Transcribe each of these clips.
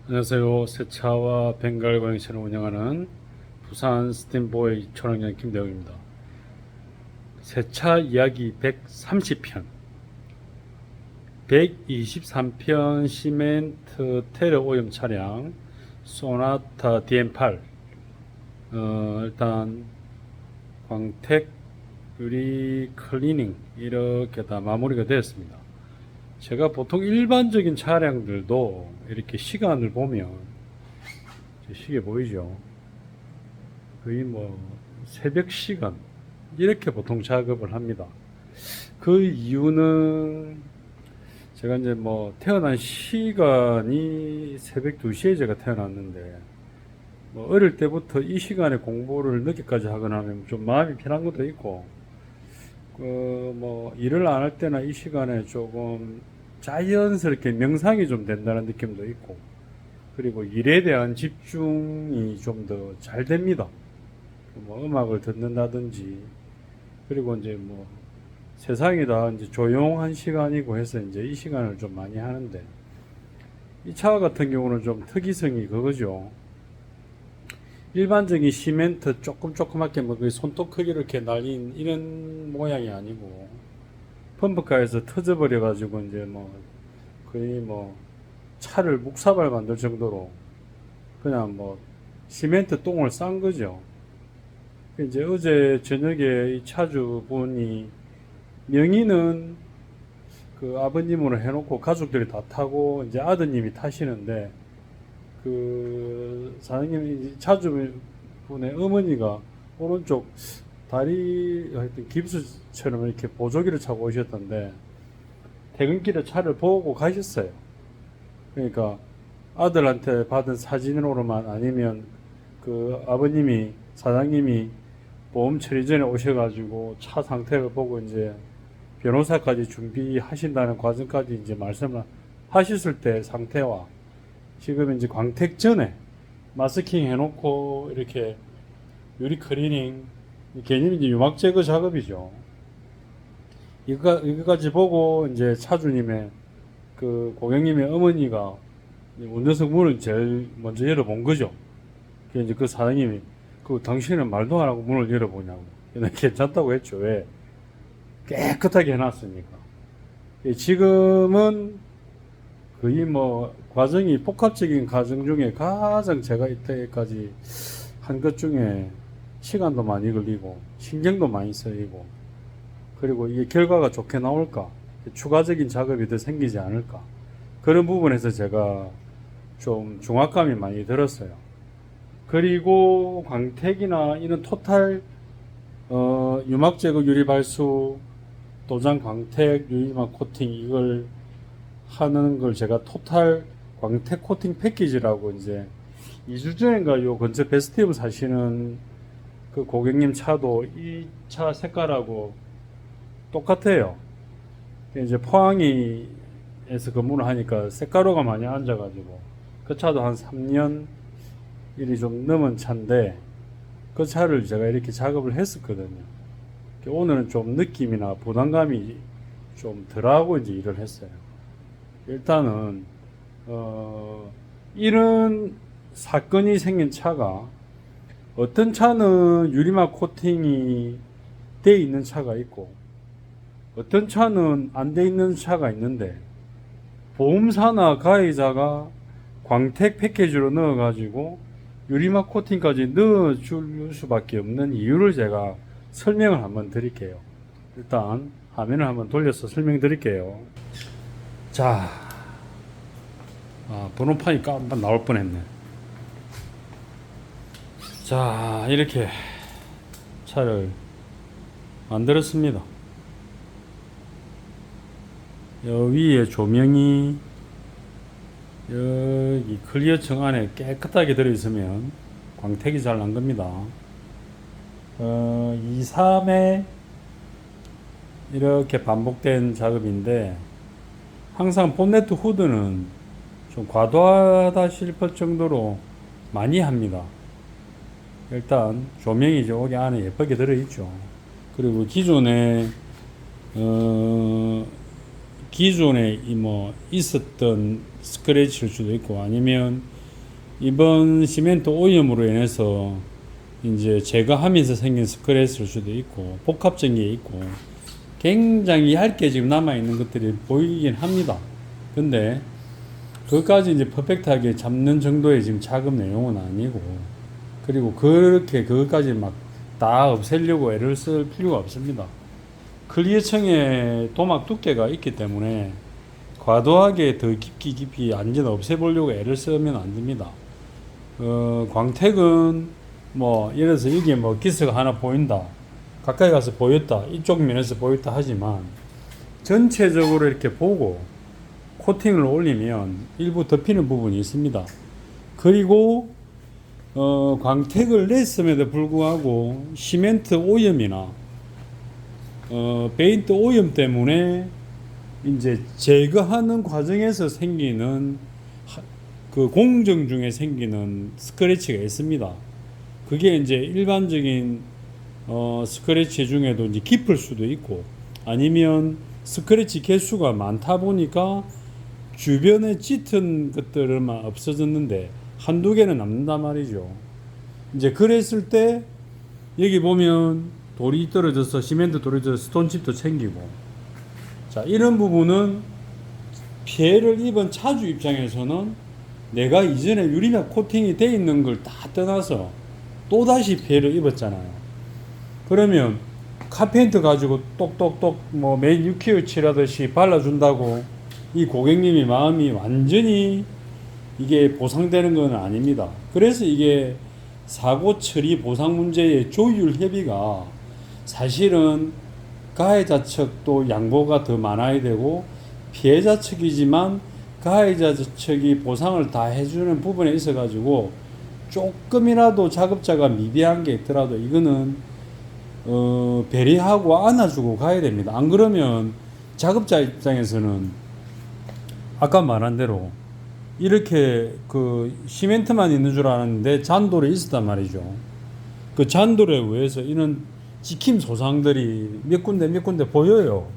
안녕하세요. 세차와 벵갈 고양이차를 운영하는 부산 스팀보이 촬영장 김대웅입니다. 세차 이야기 130편, 123편 시멘트 테러 오염 차량 소나타 DM8. 일단 광택 유리 클리닝 이렇게 다 마무리가 되었습니다. 제가 보통 일반적인 차량들도 이렇게 시간을 보면, 시계 보이죠? 거의 뭐 새벽 시간 이렇게 보통 작업을 합니다. 그 이유는 제가 이제 뭐 태어난 시간이 새벽 2시에 제가 태어났는데, 뭐 어릴 때부터 이 시간에 공부를 늦게까지 하거나 하면 좀 마음이 편한 것도 있고, 뭐 일을 안 할 때나 이 시간에 조금 자연스럽게 명상이 좀 된다는 느낌도 있고, 그리고 일에 대한 집중이 좀 더 잘 됩니다. 뭐 음악을 듣는다든지, 그리고 이제 뭐 세상이 다 이제 조용한 시간이고 해서 이제 이 시간을 좀 많이 하는데, 이 차 같은 경우는 좀 특이성이 그거죠. 일반적인 시멘트 조그맣게 뭐 손톱 크기로 이렇게 날린 이런 모양이 아니고, 펌프카에서 터져버려 가지고 이제 뭐 거의 뭐 차를 묵사발 만들 정도로 그냥 뭐 시멘트 똥을 싼 거죠. 이제 어제 저녁에 이 차주분이, 명의는 그 아버님으로 해놓고 가족들이 다 타고 이제 아드님이 타시는데, 그 사장님, 차주분의 어머니가 오른쪽 다리 하여튼 깁스처럼 이렇게 보조기를 차고 오셨던데, 퇴근길에 차를 보고 가셨어요. 그러니까 아들한테 받은 사진으로만, 아니면 그 아버님이, 사장님이 보험 처리 전에 오셔가지고 차 상태를 보고 이제 변호사까지 준비하신다는 과정까지 이제 말씀을 하셨을 때 상태와, 지금 이제 광택 전에 마스킹 해놓고 이렇게 유리 클리닝, 개념이 이제 유막 제거 작업이죠. 이거까지 보고 이제 차주님의, 그 고객님의 어머니가 운전석 문을 제일 먼저 열어본 거죠. 이제 그 사장님이, 그 당신은 말도 안 하고 문을 열어보냐고. 괜찮다고 했죠. 왜? 깨끗하게 해놨으니까. 지금은 거의 뭐 과정이, 복합적인 과정 중에 가장 제가 이때까지 한 것 중에 시간도 많이 걸리고 신경도 많이 쓰이고, 그리고 이게 결과가 좋게 나올까, 추가적인 작업이 더 생기지 않을까, 그런 부분에서 제가 좀 중압감이 많이 들었어요. 그리고 광택이나 이런 토탈 유막 제거 유리 발수, 도장 광택 유리막 코팅, 이걸 하는 걸 제가 토탈 광택 코팅 패키지라고, 이제 2주 전인가 요 근처 베스티브 사시는 그 고객님 차도 이 차 색깔하고 똑같아요. 이제 포항에서 근무를 하니까 색가루가 많이 앉아가지고, 그 차도 한 3년 일이 좀 넘은 차인데, 그 차를 제가 이렇게 작업을 했었거든요. 오늘은 좀 느낌이나 부담감이 좀 덜하고 이제 일을 했어요. 일단은 이런 사건이 생긴 차가, 어떤 차는 유리막 코팅이 돼 있는 차가 있고, 어떤 차는 안 돼 있는 차가 있는데, 보험사나 가해자가 광택 패키지로 넣어가지고 유리막 코팅까지 넣어줄 수밖에 없는 이유를 제가 설명을 한번 드릴게요. 일단 화면을 한번 돌려서 설명드릴게요. 자, 번호판이 깜빡 나올 뻔했네. 자, 이렇게 차를 만들었습니다. 위에 조명이 여기 클리어층 안에 깨끗하게 들어있으면 광택이 잘 난 겁니다. 2, 3회 이렇게 반복된 작업인데, 항상 본네트 후드는 좀 과도하다 싶을 정도로 많이 합니다. 일단 조명이 여기 안에 예쁘게 들어있죠. 그리고 기존에 뭐 있었던 스크래치일 수도 있고, 아니면 이번 시멘트 오염으로 인해서 이제 제거하면서 생긴 스크래치일 수도 있고 복합적인 게 있고 굉장히 얇게 지금 남아있는 것들이 보이긴 합니다. 근데 그것까지 이제 퍼펙트하게 잡는 정도의 지금 작업 내용은 아니고, 그리고 그렇게 그것까지 막 다 없애려고 애를 쓸 필요가 없습니다. 클리어층에 도막 두께가 있기 때문에 과도하게 더 깊이 완전 없애보려고 애를 쓰면 안 됩니다. 광택은 뭐 예를 들어서 여기에 뭐 기스가 하나 보인다, 가까이 가서 보였다, 이쪽 면에서 보였다 하지만 전체적으로 이렇게 보고 코팅을 올리면 일부 덮이는 부분이 있습니다. 그리고 광택을 냈음에도 불구하고 시멘트 오염이나 페인트 오염 때문에 이제 제거하는 과정에서 생기는 그 공정 중에 생기는 스크래치가 있습니다. 그게 이제 일반적인 스크래치 중에도 이제 깊을 수도 있고, 아니면 스크래치 개수가 많다 보니까 주변에 짙은 것들만 없어졌는데 한두 개는 남는단 말이죠. 이제 그랬을 때 여기 보면 돌이 떨어져서 시멘트 떨어져서 스톤칩도 챙기고, 자 이런 부분은 피해를 입은 차주 입장에서는 내가 이전에 유리막 코팅이 돼 있는 걸 다 떠나서 또다시 피해를 입었잖아요. 그러면 카페인트 가지고 똑똑똑 뭐 매니큐어 칠하듯이 발라준다고 이 고객님이 마음이 완전히 이게 보상되는 건 아닙니다. 그래서 이게 사고 처리 보상 문제의 조율 협의가 사실은 가해자 측도 양보가 더 많아야 되고, 피해자 측이지만 가해자 측이 보상을 다 해주는 부분에 있어 가지고 조금이라도 작업자가 미비한 게 있더라도 이거는 배려하고 안아주고 가야 됩니다. 안 그러면 작업자 입장에서는 아까 말한 대로 이렇게 그 시멘트만 있는 줄 알았는데 잔돌이 있었단 말이죠. 그 잔돌에 의해서 이런 찍힘 소상들이 몇 군데 보여요.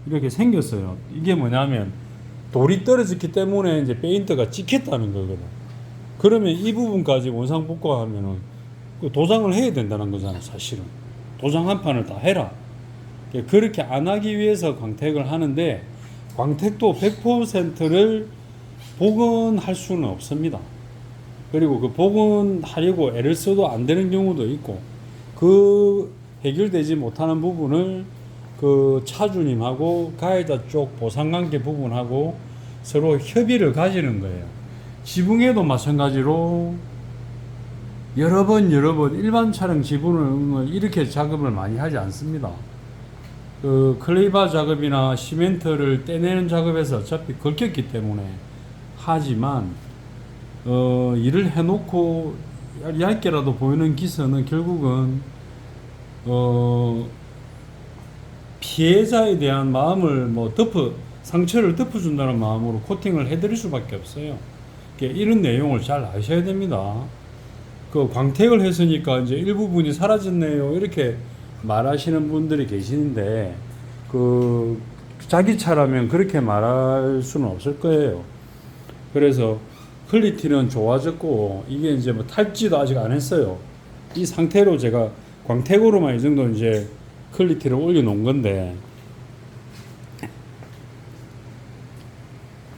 이렇게 생겼어요. 이게 뭐냐면 돌이 떨어졌기 때문에 이제 페인트가 찍혔다는 거거든. 그러면 이 부분까지 원상 복구하면은 도장을 해야 된다는 거잖아, 사실은. 도장 한 판을 다 해라. 그렇게 안 하기 위해서 광택을 하는데, 광택도 100%를 복원할 수는 없습니다. 그리고 그 복원하려고 애를 써도 안 되는 경우도 있고, 그 해결되지 못하는 부분을 그 차주님하고 가해자 쪽 보상관계 부분하고 서로 협의를 가지는 거예요. 지붕에도 마찬가지로 여러 번 일반 차량 지붕을 이렇게 작업을 많이 하지 않습니다. 그 클레이바 작업이나 시멘트를 떼내는 작업에서 어차피 걸켰기 때문에 하지만 일을 해놓고 얇게라도 보이는 기스는 결국은 피해자에 대한 마음을 뭐 상처를 덮어준다는 마음으로 코팅을 해드릴 수밖에 없어요. 이런 내용을 잘 아셔야 됩니다. 그 광택을 했으니까 이제 일부분이 사라졌네요, 이렇게 말하시는 분들이 계시는데, 그 자기 차라면 그렇게 말할 수는 없을 거예요. 그래서 퀄리티는 좋아졌고, 이게 이제 뭐 탈지도 아직 안 했어요. 이 상태로 제가 광택으로만 이 정도 이제 퀄리티를 올려놓은 건데,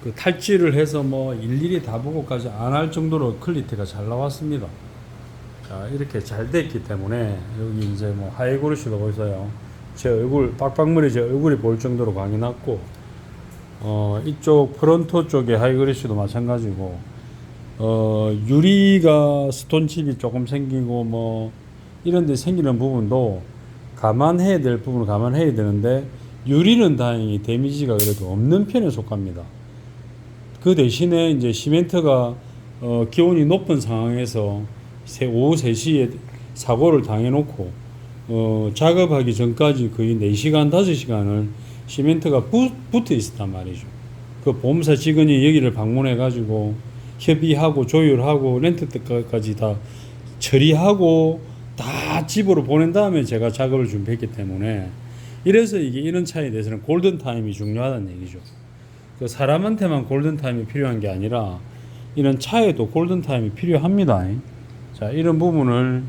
그 탈지를 해서 뭐 일일이 다 보고까지 안 할 정도로 퀄리티가 잘 나왔습니다. 자, 이렇게 잘 됐기 때문에 여기 이제 뭐 하이그로시도 보이세요. 제 얼굴, 빡빡머리 제 얼굴이 보일 정도로 광이 났고, 이쪽 프론토 쪽에 하이그로시도 마찬가지고, 유리가 스톤칩이 조금 생기고 뭐 이런 데 생기는 부분도 감안해야 될 부분을 감안해야 되는데, 유리는 다행히 데미지가 그래도 없는 편에 속합니다. 그 대신에 이제 시멘트가 기온이 높은 상황에서 오후 3시에 사고를 당해놓고 작업하기 전까지 거의 4시간, 5시간을 시멘트가 붙어 있었단 말이죠. 그 보험사 직원이 여기를 방문해가지고 협의하고 조율하고 렌트까지 다 처리하고 다 집으로 보낸 다음에 제가 작업을 준비했기 때문에, 이래서 이게 이런 차에 대해서는 골든타임이 중요하다는 얘기죠. 그 사람한테만 골든타임이 필요한 게 아니라 이런 차에도 골든타임이 필요합니다. 자, 이런 부분을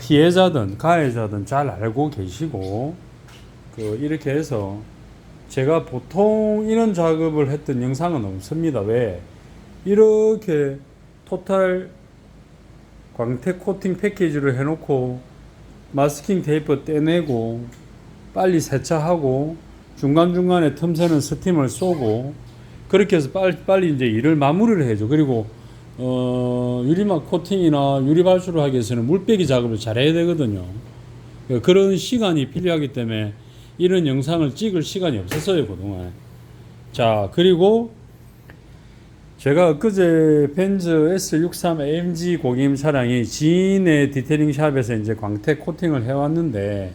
피해자든 가해자든 잘 알고 계시고, 이렇게 해서 제가 보통 이런 작업을 했던 영상은 없습니다. 왜? 이렇게 토탈 광택 코팅 패키지를 해놓고 마스킹 테이프 떼내고 빨리 세차하고 중간중간에 틈새는 스팀을 쏘고 그렇게 해서 빨리 이제 일을 마무리를 해줘. 그리고 유리막 코팅이나 유리발수를 하기 위해서는 물빼기 작업을 잘 해야 되거든요. 그런 시간이 필요하기 때문에 이런 영상을 찍을 시간이 없었어요, 그동안. 자, 그리고 제가 엊그제 벤츠 S63 AMG 고객님 차량이 지인의 디테일링 샵에서 이제 광택 코팅을 해왔는데,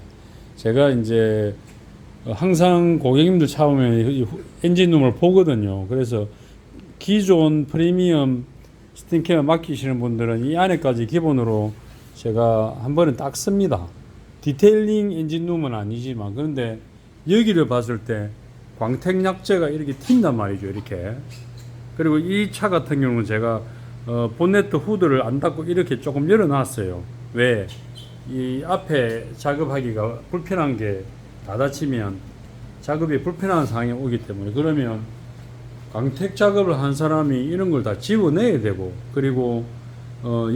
제가 이제 항상 고객님들 차 오면 엔진룸을 보거든요. 그래서 기존 프리미엄 스팀케어 맡기시는 분들은 이 안에까지 기본으로 제가 한 번은 닦습니다. 디테일링 엔진룸은 아니지만, 그런데 여기를 봤을 때 광택 약재가 이렇게 튄단 말이죠, 이렇게. 그리고 이 차 같은 경우는 제가 본네트 후드를 안 닫고 이렇게 조금 열어놨어요. 왜? 이 앞에 작업하기가 불편한 게 닫아치면 작업이 불편한 상황이 오기 때문에, 그러면 광택 작업을 한 사람이 이런 걸 다 지워내야 되고, 그리고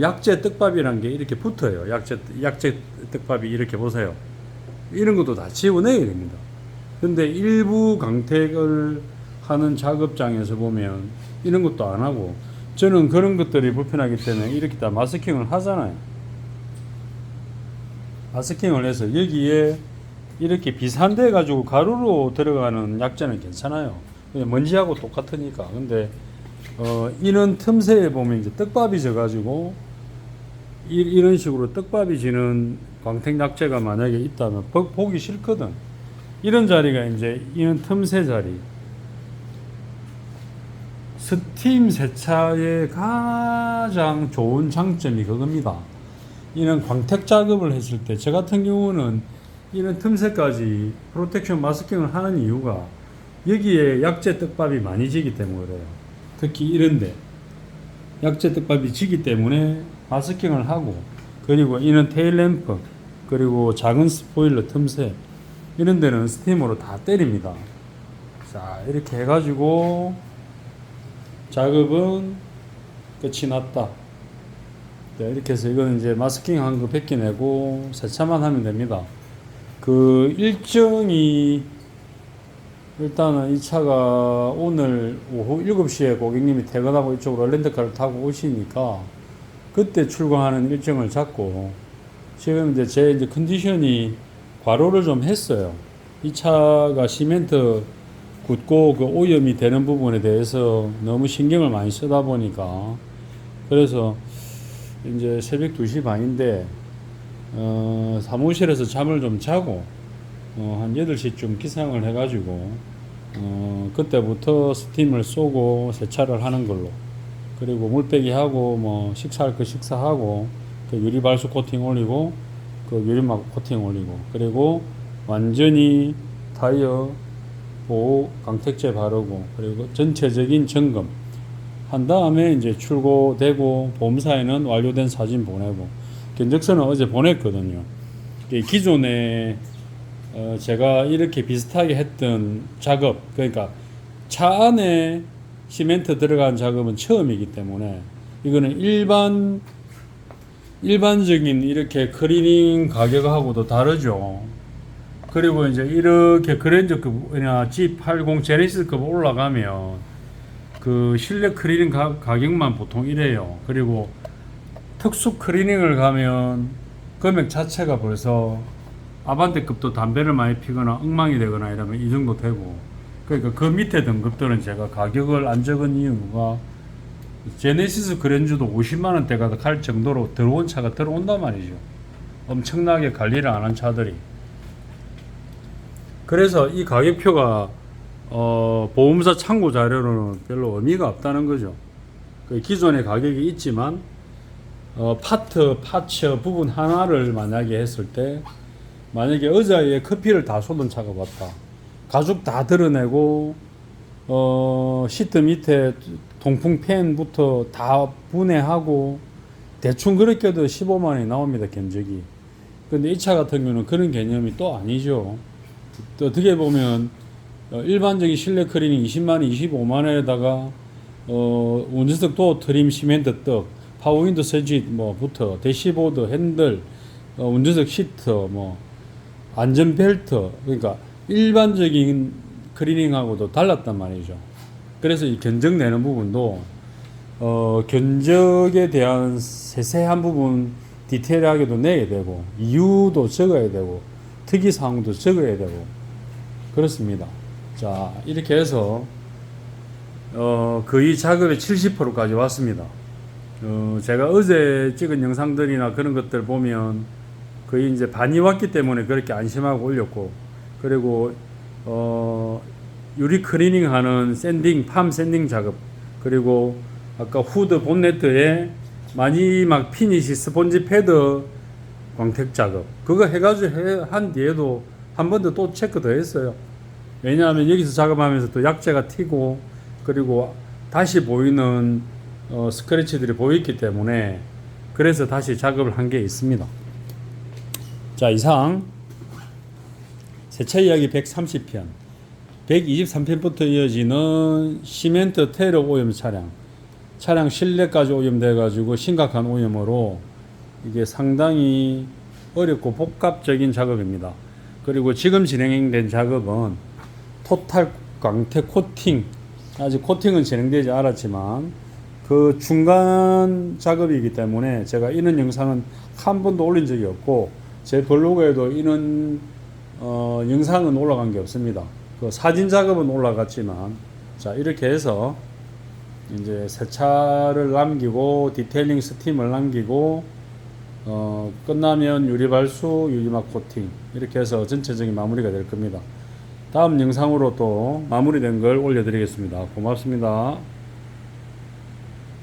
약재 떡밥이란 게 이렇게 붙어요. 약재 떡밥이 이렇게 보세요. 이런 것도 다 지워내야 됩니다. 근데 일부 광택을 하는 작업장에서 보면 이런 것도 안 하고, 저는 그런 것들이 불편하기 때문에 이렇게 다 마스킹을 하잖아요. 마스킹을 해서 여기에 이렇게 비산돼 가지고 가루로 들어가는 약재는 괜찮아요. 그냥 먼지하고 똑같으니까. 근데 이런 틈새에 보면 이제 떡밥이 져 가지고 이런 식으로 떡밥이 지는 광택 약재가 만약에 있다면 보기 싫거든. 이런 자리가 이제 이런 틈새 자리. 스팀 세차의 가장 좋은 장점이 그겁니다. 이런 광택 작업을 했을 때 저 같은 경우는 이런 틈새까지 프로텍션 마스킹을 하는 이유가 여기에 약재 떡밥이 많이 지기 때문에 그래요. 특히 이런데 약재 떡밥이 지기 때문에 마스킹을 하고, 그리고 이런 테일램프, 그리고 작은 스포일러 틈새 이런 데는 스팀으로 다 때립니다. 자, 이렇게 해가지고 작업은 끝이 났다. 네, 이렇게 해서 이거는 이제 마스킹 한 거 벗겨내고 세차만 하면 됩니다. 그 일정이, 일단은 이 차가 오늘 오후 7시에 고객님이 퇴근하고 이쪽으로 렌터카를 타고 오시니까 그때 출고하는 일정을 잡고, 지금 이제 제 이제 컨디션이 과로를 좀 했어요. 이 차가 시멘트 굳고 그 오염이 되는 부분에 대해서 너무 신경을 많이 쓰다 보니까, 그래서 이제 새벽 2시 반인데 사무실에서 잠을 좀 자고 한 8시쯤 기상을 해가지고 그때부터 스팀을 쏘고 세차를 하는 걸로, 그리고 물빼기 하고 뭐 식사할 거 식사하고 그 유리발수 코팅 올리고 그 유리막 코팅 올리고, 그리고 완전히 타이어 보호 광택제 바르고, 그리고 전체적인 점검 한 다음에 이제 출고되고, 보험사에는 완료된 사진 보내고, 견적서는 어제 보냈거든요. 기존에 제가 이렇게 비슷하게 했던 작업, 그러니까 차 안에 시멘트 들어간 작업은 처음이기 때문에 이거는 일반적인 이렇게 클리닝 가격하고도 다르죠. 그리고 이제 이렇게 그랜저급이나 G80 제네시스급 올라가면 그 실내 클리닝 가격만 보통 이래요. 그리고 특수 클리닝을 가면 금액 자체가 벌써 아반떼급도 담배를 많이 피거나 엉망이 되거나 이러면 이 정도 되고, 그러니까 그 밑에 등급들은 제가 가격을 안 적은 이유가 제네시스 그랜저도 50만원대가 갈 정도로 들어온 차가 들어온단 말이죠. 엄청나게 관리를 안 한 차들이. 그래서 이 가격표가 보험사 참고 자료로는 별로 의미가 없다는 거죠. 그 기존의 가격이 있지만 파츠 부분 하나를 만약에 했을 때, 만약에 의자에 커피를 다 쏟은 차가 왔다, 가죽 다 드러내고 시트 밑에 통풍 팬부터 다 분해하고 대충 그렇게도 15만 원이 나옵니다, 견적이. 근데 이 차 같은 경우는 그런 개념이 또 아니죠. 또 어떻게 보면 일반적인 실내 클리닝 20만 원, 25만 원에다가 운전석 도어 트림, 시멘트 떡, 파워윈도 서짓 뭐부터 대시보드, 핸들, 운전석 시트, 뭐 안전벨트, 그러니까 일반적인 클리닝하고도 달랐단 말이죠. 그래서 이 견적 내는 부분도 견적에 대한 세세한 부분 디테일하게도 내야 되고 이유도 적어야 되고 특이사항도 적어야 되고 그렇습니다. 자, 이렇게 해서 거의 작업의 70%까지 왔습니다. 제가 어제 찍은 영상들이나 그런 것들 보면 거의 이제 반이 왔기 때문에 그렇게 안심하고 올렸고, 그리고 유리 클리닝 하는 샌딩, 팜 샌딩 작업, 그리고 아까 후드 본네트에 마지막 피니시 스폰지 패드 광택 작업, 그거 해가지고 한 뒤에도 한 번 더 또 체크 더 했어요. 왜냐하면 여기서 작업하면서 또 약재가 튀고, 그리고 다시 보이는 스크래치들이 보였기 때문에 그래서 다시 작업을 한 게 있습니다. 자, 이상 세차 이야기 130편 123편부터 이어지는 시멘트 테러 오염 차량 실내까지 오염돼 가지고 심각한 오염으로 이게 상당히 어렵고 복합적인 작업입니다. 그리고 지금 진행된 작업은 토탈 광택 코팅, 아직 코팅은 진행되지 않았지만 그 중간 작업이기 때문에 제가 이런 영상은 한 번도 올린 적이 없고 제 블로그에도 이런 영상은 올라간 게 없습니다. 그 사진 작업은 올라갔지만, 자, 이렇게 해서 이제 세차를 남기고 디테일링 스팀을 남기고 끝나면 유리발수, 유리막 코팅, 이렇게 해서 전체적인 마무리가 될 겁니다. 다음 영상으로 또 마무리된 걸 올려드리겠습니다. 고맙습니다.